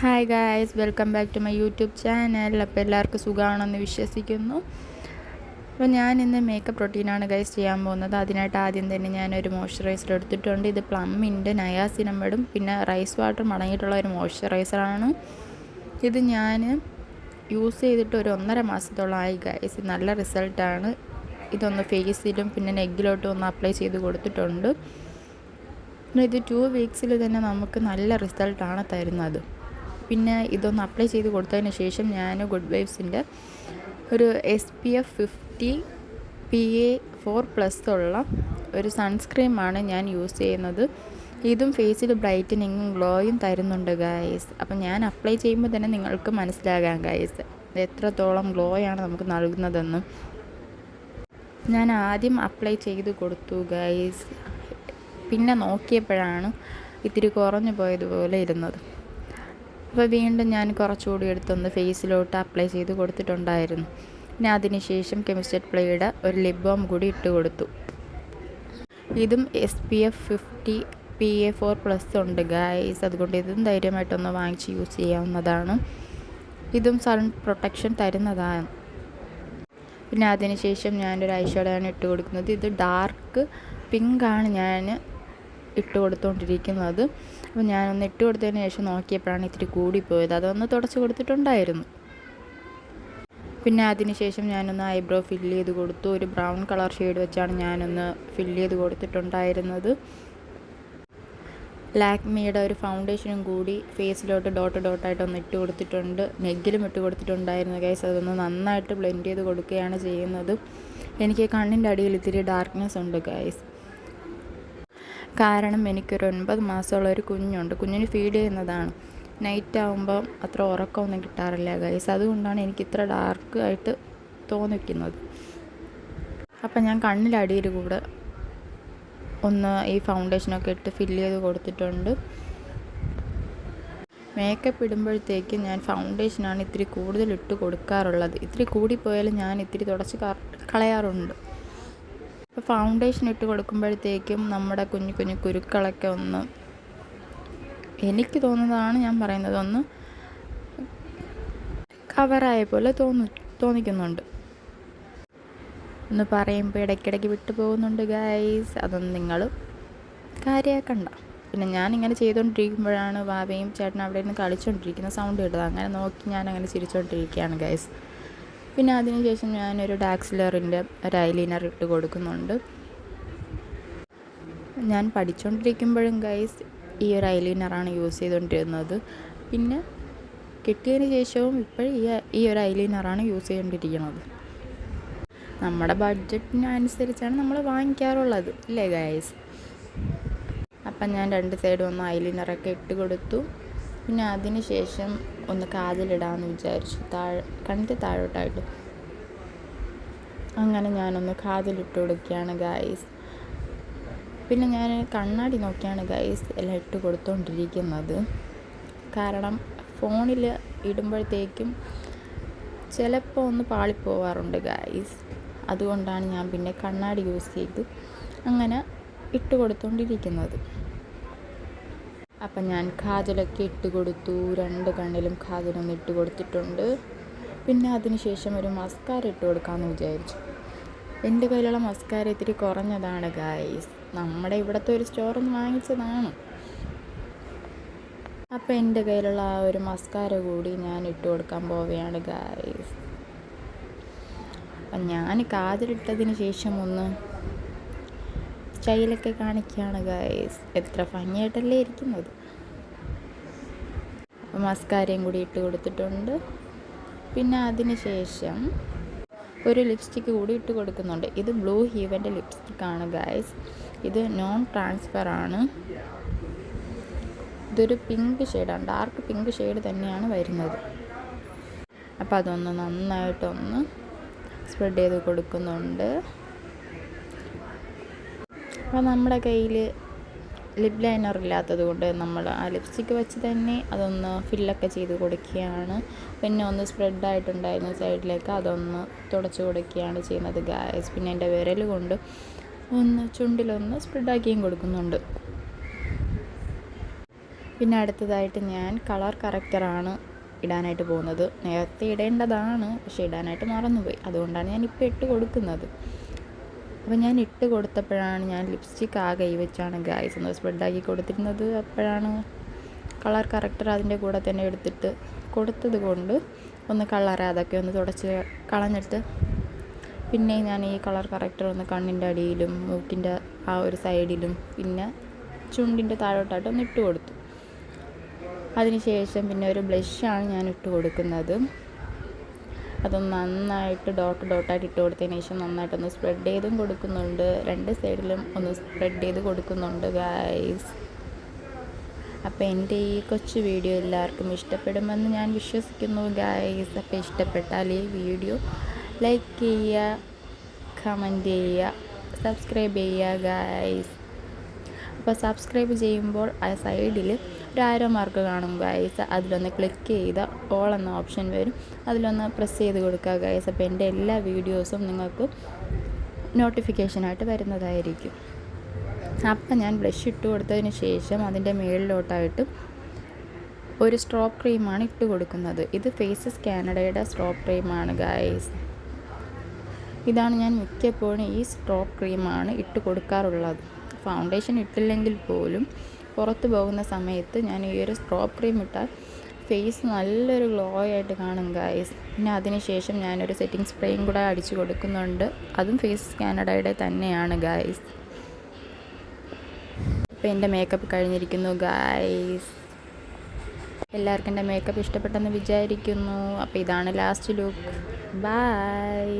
Hi guys, welcome back to my YouTube channel. അപ്പോൾ എല്ലാവർക്കും സുഖമാണെന്ന് വിശ്വസിക്കുന്നു. അപ്പോൾ ഞാൻ ഇന്ന് മേക്കപ്പ് റൊട്ടീനാണ് ഗൈസ് ചെയ്യാൻ പോകുന്നത്. അതിനായിട്ട് ആദ്യം തന്നെ ഞാനൊരു മോയ്സ്ചറൈസർ എടുത്തിട്ടുണ്ട്. ഇത് പ്ലമ്മിൻ്റെ നയാസിനമൈഡും പിന്നെ റൈസ് വാട്ടറും അടങ്ങിയിട്ടുള്ള ഒരു മോയ്സ്ചറൈസറാണ്. ഇത് ഞാൻ യൂസ് ചെയ്തിട്ട് ഒരു 1.5 മാസത്തോളമായി ഗൈസ്. നല്ല റിസൾട്ടാണ്. ഇതൊന്ന് ഫേസിലും പിന്നെ നെഗിലോട്ടും ഒന്ന് അപ്ലൈ ചെയ്ത് കൊടുത്തിട്ടുണ്ട്. ഇത് 2 വീക്സിൽ തന്നെ നമുക്ക് നല്ല റിസൾട്ടാണ് തരുന്നത്. പിന്നെ ഇതൊന്ന് അപ്ലൈ ചെയ്ത് കൊടുത്തതിന് ശേഷം ഞാൻ ഗുഡ് വൈബ്സിൻ്റെ ഒരു SPF 50 PA4+ ഉള്ള ഒരു സൺസ്ക്രീമാണ് ഞാൻ യൂസ് ചെയ്യുന്നത്. ഇതും ഫേസിൽ ബ്രൈറ്റനിങ്ങും ഗ്ലോയും തരുന്നുണ്ട് ഗൈസ്. അപ്പം ഞാൻ അപ്ലൈ ചെയ്യുമ്പോൾ തന്നെ നിങ്ങൾക്ക് മനസ്സിലാകാം ഗൈസ് എത്രത്തോളം ഗ്ലോയാണ് നമുക്ക് നൽകുന്നതെന്ന്. ഞാൻ ആദ്യം അപ്ലൈ ചെയ്ത് കൊടുത്തു ഗൈസ്. പിന്നെ നോക്കിയപ്പോഴാണ് ഇത്തിരി കുറഞ്ഞു പോയതുപോലെ ഇരുന്നത്. അപ്പോൾ വീണ്ടും ഞാൻ കുറച്ചുകൂടി എടുത്തൊന്ന് ഫേസിലോട്ട് അപ്ലൈ ചെയ്ത് കൊടുത്തിട്ടുണ്ടായിരുന്നു. പിന്നെ അതിനുശേഷം കെമിസ്റ്റഡ് പ്ലേയുടെ ഒരു ലിപ് ബാം കൂടി ഇട്ട് കൊടുത്തു. ഇതും SPF 50 PA4+ ഉണ്ട് ഗൈസ്. അതുകൊണ്ട് ഇതും ധൈര്യമായിട്ടൊന്ന് വാങ്ങിച്ച് യൂസ് ചെയ്യാവുന്നതാണ്. ഇതും സൺ പ്രൊട്ടക്ഷൻ തരുന്നതാണ്. പിന്നെ അതിനുശേഷം ഞാനൊരു ഐഷാഡോയാണ് ഇട്ട് കൊടുക്കുന്നത്. ഇത് ഡാർക്ക് പിങ്കാണ് ഞാൻ ഇട്ട് കൊടുത്തുകൊണ്ടിരിക്കുന്നത്. അപ്പോൾ ഞാനൊന്ന് ഇട്ട് കൊടുത്തതിന് ശേഷം നോക്കിയപ്പോഴാണ് ഇത്തിരി കൂടിപ്പോയത്. അതൊന്ന് തുടച്ച് കൊടുത്തിട്ടുണ്ടായിരുന്നു. പിന്നെ അതിനുശേഷം ഞാനൊന്ന് ഐബ്രോ ഫില്ല് ചെയ്ത് കൊടുത്തു. ഒരു ബ്രൗൺ കളർ ഷെയ്ഡ് വെച്ചാണ് ഞാനൊന്ന് ഫില്ല് ചെയ്ത് കൊടുത്തിട്ടുണ്ടായിരുന്നത്. ലാക്മിയുടെ ഒരു ഫൗണ്ടേഷനും കൂടി ഫേസിലോട്ട് ഡോട്ടായിട്ടൊന്ന് ഇട്ട് കൊടുത്തിട്ടുണ്ട്. നെഗിലും ഇട്ട് കൊടുത്തിട്ടുണ്ടായിരുന്നു ഗൈസ്. അതൊന്ന് നന്നായിട്ട് ബ്ലെൻഡ് ചെയ്ത് കൊടുക്കുകയാണ് ചെയ്യുന്നത്. എനിക്ക് കണ്ണിൻ്റെ അടിയിൽ ഇത്തിരി ഡാർക്ക്നെസ് ഉണ്ട് ഗൈസ്. കാരണം എനിക്കൊരു 9 മാസമുള്ള ഒരു കുഞ്ഞുണ്ട്. കുഞ്ഞിന് ഫീഡ് ചെയ്യുന്നതാണ്. നൈറ്റ് ആകുമ്പം അത്ര ഉറക്കമൊന്നും കിട്ടാറില്ല ഗൈസ്. അതുകൊണ്ടാണ് എനിക്ക് ഇത്ര ഡാർക്ക് ആയിട്ട് തോന്നിക്കുന്നത്. അപ്പം ഞാൻ കണ്ണിൻ്റെ അടിയിൽ കൂടെ ഒന്ന് ഈ ഫൗണ്ടേഷനൊക്കെ ഇട്ട് ഫില്ല് ചെയ്ത് കൊടുത്തിട്ടുണ്ട്. മേക്കപ്പ് ഇടുമ്പോഴത്തേക്ക് ഞാൻ ഫൗണ്ടേഷനാണ് ഇത്തിരി കൂടുതൽ ഇട്ട് കൊടുക്കാറുള്ളത്. ഇത്തിരി കൂടിപ്പോയാലും ഞാൻ ഇത്തിരി തുടച്ച് കളയാറുണ്ട്. അപ്പോൾ ഫൗണ്ടേഷൻ ഇട്ട് കൊടുക്കുമ്പോഴത്തേക്കും നമ്മുടെ കുഞ്ഞു കുരുക്കളൊക്കെ ഒന്ന്, എനിക്ക് തോന്നുന്നതാണ് ഞാൻ പറയുന്നത്, ഒന്ന് കവറായ പോലെ തോന്നിക്കുന്നുണ്ട്. ഒന്ന് പറയുമ്പോൾ ഇടയ്ക്കിടയ്ക്ക് വിട്ടു പോകുന്നുണ്ട് ഗൈസ്. അതൊന്നും നിങ്ങൾ കാര്യമാക്കണ്ട. പിന്നെ ഞാനിങ്ങനെ ചെയ്തുകൊണ്ടിരിക്കുമ്പോഴാണ് വാവയും ചേട്ടനും അവിടെ നിന്ന് കളിച്ചുകൊണ്ടിരിക്കുന്ന സൗണ്ട് കേട്ടത്. അങ്ങനെ നോക്കി ഞാനങ്ങനെ ചിരിച്ചുകൊണ്ടിരിക്കുകയാണ് ഗൈസ്. പിന്നെ അതിനുശേഷം ഞാനൊരു ഡാക്സിലറിൻ്റെ ഒരു ഐലൈനർ ഇട്ട് കൊടുക്കുന്നുണ്ട്. ഞാൻ പഠിച്ചുകൊണ്ടിരിക്കുമ്പോഴും ഗൈസ് ഈ ഒരു ഐലൈനറാണ് യൂസ് ചെയ്തുകൊണ്ടിരുന്നത്. പിന്നെ കിട്ടിയതിന് ശേഷവും ഇപ്പോഴും ഈ ഒരു ഐലൈനറാണ് യൂസ് ചെയ്തുകൊണ്ടിരിക്കുന്നത്. നമ്മുടെ ബഡ്ജറ്റിനനുസരിച്ചാണ് നമ്മൾ വാങ്ങിക്കാറുള്ളത് അല്ലേ ഗൈസ്. അപ്പം ഞാൻ 2 സൈഡും ഒന്ന് ഐലൈനറൊക്കെ ഇട്ട് കൊടുത്തു. പിന്നെ അതിന് ശേഷം ഒന്ന് കാതിലിടാമെന്ന് വിചാരിച്ചു, കണ്ണിൻ്റെ താഴോട്ടായിട്ട്. അങ്ങനെ ഞാനൊന്ന് കാതിലിട്ട് കൊടുക്കുകയാണ് ഗൈസ്. പിന്നെ ഞാൻ കണ്ണാടി നോക്കിയാണ് ഗൈസ് എല്ലാം ഇട്ട് കൊടുത്തുകൊണ്ടിരിക്കുന്നത്. കാരണം ഫോണിൽ ഇടുമ്പോഴത്തേക്കും ചിലപ്പോൾ ഒന്ന് പാളിപ്പോവാറുണ്ട് ഗൈസ്. അതുകൊണ്ടാണ് ഞാൻ പിന്നെ കണ്ണാടി യൂസ് ചെയ്ത് അങ്ങനെ ഇട്ട് കൊടുത്തുകൊണ്ടിരിക്കുന്നത്. അപ്പം ഞാൻ കാജലൊക്കെ ഇട്ട് കൊടുത്തു. 2 കണ്ണിലും കാജലൊന്ന് ഇട്ട് കൊടുത്തിട്ടുണ്ട്. പിന്നെ അതിനുശേഷം ഒരു മസ്കാര ഇട്ട് കൊടുക്കാമെന്ന് വിചാരിച്ചു. എൻ്റെ കയ്യിലുള്ള മസ്കാര ഇത്തിരി കുറഞ്ഞതാണ് ഗൈസ്. നമ്മുടെ ഇവിടുത്തെ ഒരു സ്റ്റോറിൽ നിന്ന് വാങ്ങിച്ചതാണ്. അപ്പോൾ എൻ്റെ കയ്യിലുള്ള ആ ഒരു മസ്കാര കൂടി ഞാൻ ഇട്ട് കൊടുക്കാൻ പോവുകയാണ് ഗൈസ്. അപ്പം ഞാൻ കാതിലിട്ടതിന് ശേഷം ഒന്ന് സ്റ്റൈലൊക്കെ കാണിക്കുകയാണ് ഗൈസ്. എത്ര ഭംഗിയായിട്ടല്ലേ ഇരിക്കുന്നത്. അപ്പോൾ മസ്കാരയും കൂടി ഇട്ട് കൊടുത്തിട്ടുണ്ട്. പിന്നെ അതിന് ശേഷം ഒരു ലിപ്സ്റ്റിക്ക് കൂടി ഇട്ട് കൊടുക്കുന്നുണ്ട്. ഇത് ബ്ലൂ ഹീവൻ്റെ ലിപ്സ്റ്റിക്കാണ് ഗൈസ്. ഇത് നോൺ ട്രാൻസ്ഫർ ആണ്. ഇതൊരു പിങ്ക് ഷെയ്ഡാണ്, ഡാർക്ക് പിങ്ക് ഷെയ്ഡ് തന്നെയാണ് വരുന്നത്. അപ്പോൾ അതൊന്ന് നന്നായിട്ടൊന്ന് സ്പ്രെഡ് ചെയ്ത് കൊടുക്കുന്നുണ്ട്. അപ്പോൾ നമ്മുടെ കയ്യിൽ ലിപ് ലൈനർ ഇല്ലാത്തത് കൊണ്ട് നമ്മൾ ആ ലിപ്സ്റ്റിക്ക് വെച്ച് തന്നെ അതൊന്ന് ഫില്ലൊക്കെ ചെയ്ത് കൊടുക്കുകയാണ്. പിന്നെ ഒന്ന് സ്പ്രെഡായിട്ടുണ്ടായിരുന്ന സൈഡിലേക്ക് അതൊന്ന് തുടച്ച് കൊടുക്കുകയാണ് ചെയ്യുന്നത് ഗൈസ്. പിന്നെ എൻ്റെ വിരൽ കൊണ്ട് ഒന്ന് ചുണ്ടിലൊന്ന് സ്പ്രെഡാക്കിയും കൊടുക്കുന്നുണ്ട്. പിന്നെ അടുത്തതായിട്ട് ഞാൻ കളർ കറക്റ്ററാണ് ഇടാനായിട്ട് പോകുന്നത്. നേരത്തെ ഇടേണ്ടതാണ്, പക്ഷേ ഇടാനായിട്ട് മറന്നുപോയി. അതുകൊണ്ടാണ് ഞാൻ ഇപ്പോൾ ഇട്ട് കൊടുക്കുന്നത്. അപ്പോൾ ഞാൻ ഇട്ട് കൊടുത്തപ്പോഴാണ് ഞാൻ ലിപ്സ്റ്റിക് ആ കൈ വെച്ചാണ് ഗായ്സ് ഒന്ന് സ്പ്രെഡാക്കി കൊടുത്തിരുന്നത്. അപ്പോഴാണ് കളർ കറക്റ്റർ അതിൻ്റെ കൂടെ തന്നെ എടുത്തിട്ട് കൊടുത്തത് കൊണ്ട് ഒന്ന് കളർ അതൊക്കെ ഒന്ന് തുടച്ച് കളഞ്ഞിട്ട് പിന്നെ ഞാൻ ഈ കളർ കറക്റ്റർ ഒന്ന് കണ്ണിൻ്റെ അടിയിലും മൂക്കിൻ്റെ ആ ഒരു സൈഡിലും പിന്നെ ചുണ്ടിൻ്റെ താഴോട്ടായിട്ട് ഒന്ന് ഇട്ട് കൊടുത്തു. അതിനുശേഷം പിന്നെ ഒരു ബ്ലഷാണ് ഞാൻ ഇട്ട് കൊടുക്കുന്നത്. അതൊന്ന് നന്നായിട്ട് ഡോട്ടായിട്ട് ഇട്ട് കൊടുത്തതിന് ശേഷം നന്നായിട്ടൊന്ന് സ്പ്രെഡ് ചെയ്തും കൊടുക്കുന്നുണ്ട്. രണ്ട് സൈഡിലും ഒന്ന് സ്പ്രെഡ് ചെയ്ത് കൊടുക്കുന്നുണ്ട് ഗായ്സ്. അപ്പോൾ എൻ്റെ ഈ കൊച്ചു വീഡിയോ എല്ലാവർക്കും ഇഷ്ടപ്പെടുമെന്ന് ഞാൻ വിശ്വസിക്കുന്നു ഗായ്സ്. അപ്പോൾ ഇഷ്ടപ്പെട്ടാൽ ഈ വീഡിയോ ലൈക്ക് ചെയ്യുക, കമൻറ്റ് ചെയ്യുക, സബ്സ്ക്രൈബ് ചെയ്യുക ഗായ്സ്. അപ്പോൾ സബ്സ്ക്രൈബ് ചെയ്യുമ്പോൾ ആ സൈഡിൽ ഒരു ആരോ മാർക്ക് കാണും ഗായ്സ്. അതിലൊന്ന് ക്ലിക്ക് ചെയ്ത് ഓൾ എന്ന ഓപ്ഷൻ വരും, അതിലൊന്ന് പ്രസ് ചെയ്ത് കൊടുക്കുക ഗായ്സ്. അപ്പോൾ എൻ്റെ എല്ലാ വീഡിയോസും നിങ്ങൾക്ക് നോട്ടിഫിക്കേഷനായിട്ട് വരുന്നതായിരിക്കും. അപ്പം ഞാൻ ബ്ലഷ് ഇട്ട് കൊടുത്തതിന് ശേഷം അതിൻ്റെ മുകളിലോട്ടായിട്ട് ഒരു സ്ട്രോപ്പ് ക്രീമാണ് ഇട്ട് കൊടുക്കുന്നത്. ഇത് ഫേസസ് കാനഡയുടെ സ്ട്രോപ്പ് ക്രീമാണ് ഗായ്സ്. ഇതാണ് ഞാൻ മിക്കപ്പോഴും ഈ സ്ട്രോപ്പ് ക്രീമാണ് ഇട്ട് കൊടുക്കാറുള്ളത്. ഫൗണ്ടേഷൻ ഇട്ടില്ലെങ്കിൽ പോലും പുറത്ത് പോകുന്ന സമയത്ത് ഞാൻ ഈ ഒരു സ്ട്രോപ്പ് ക്രീം ഇട്ടാൽ ഫേസ് നല്ലൊരു ഗ്ലോ ആയിട്ട് കാണും ഗായ്സ്. പിന്നെ അതിനുശേഷം ഞാനൊരു സെറ്റിംഗ് സ്പ്രേയും കൂടെ അടിച്ചു കൊടുക്കുന്നുണ്ട്. അതും ഫേസസ് കാനഡയുടെ തന്നെയാണ് ഗായ്സ്. അപ്പോൾ എൻ്റെ മേക്കപ്പ് കഴിഞ്ഞിരിക്കുന്നു ഗായ്സ്. എല്ലാവർക്കും എൻ്റെ മേക്കപ്പ് ഇഷ്ടപ്പെട്ടെന്ന് വിചാരിക്കുന്നു. അപ്പോൾ ഇതാണ് ലാസ്റ്റ് ലുക്ക്. ബൈ.